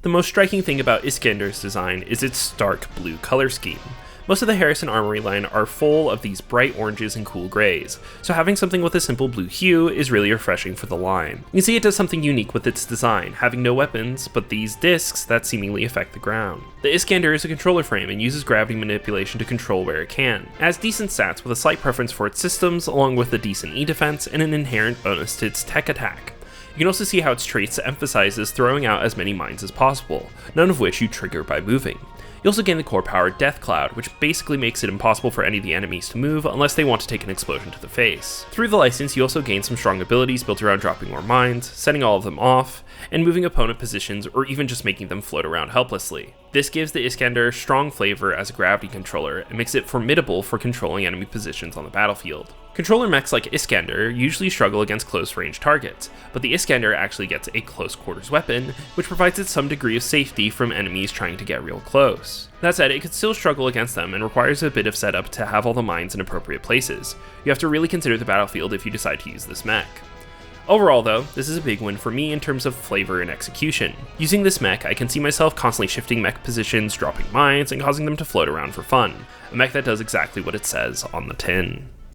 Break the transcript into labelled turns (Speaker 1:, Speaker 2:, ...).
Speaker 1: The most striking thing about Iskander's design is its stark blue color scheme. Most of the Harrison Armory line are full of these bright oranges and cool grays, so having something with a simple blue hue is really refreshing for the line. You can see it does something unique with its design, having no weapons, but these discs that seemingly affect the ground. The Iskander is a controller frame and uses gravity manipulation to control where it can. It has decent stats with a slight preference for its systems, along with a decent E-defense and an inherent bonus to its tech attack. You can also see how its traits emphasizes throwing out as many mines as possible, none of which you trigger by moving. You also gain the core power Death Cloud, which basically makes it impossible for any of the enemies to move unless they want to take an explosion to the face. Through the license, you also gain some strong abilities built around dropping more mines, setting all of them off, and moving opponent positions or even just making them float around helplessly. This gives the Iskander strong flavor as a gravity controller and makes it formidable for controlling enemy positions on the battlefield. Controller mechs like Iskander usually struggle against close-range targets, but the Iskander actually gets a close-quarters weapon, which provides it some degree of safety from enemies trying to get real close. That said, it could still struggle against them and requires a bit of setup to have all the mines in appropriate places. You have to really consider the battlefield if you decide to use this mech. Overall though, this is a big win for me in terms of flavor and execution. Using this mech, I can see myself constantly shifting mech positions, dropping mines, and causing them to float around for fun. A mech that does exactly what it says on the tin.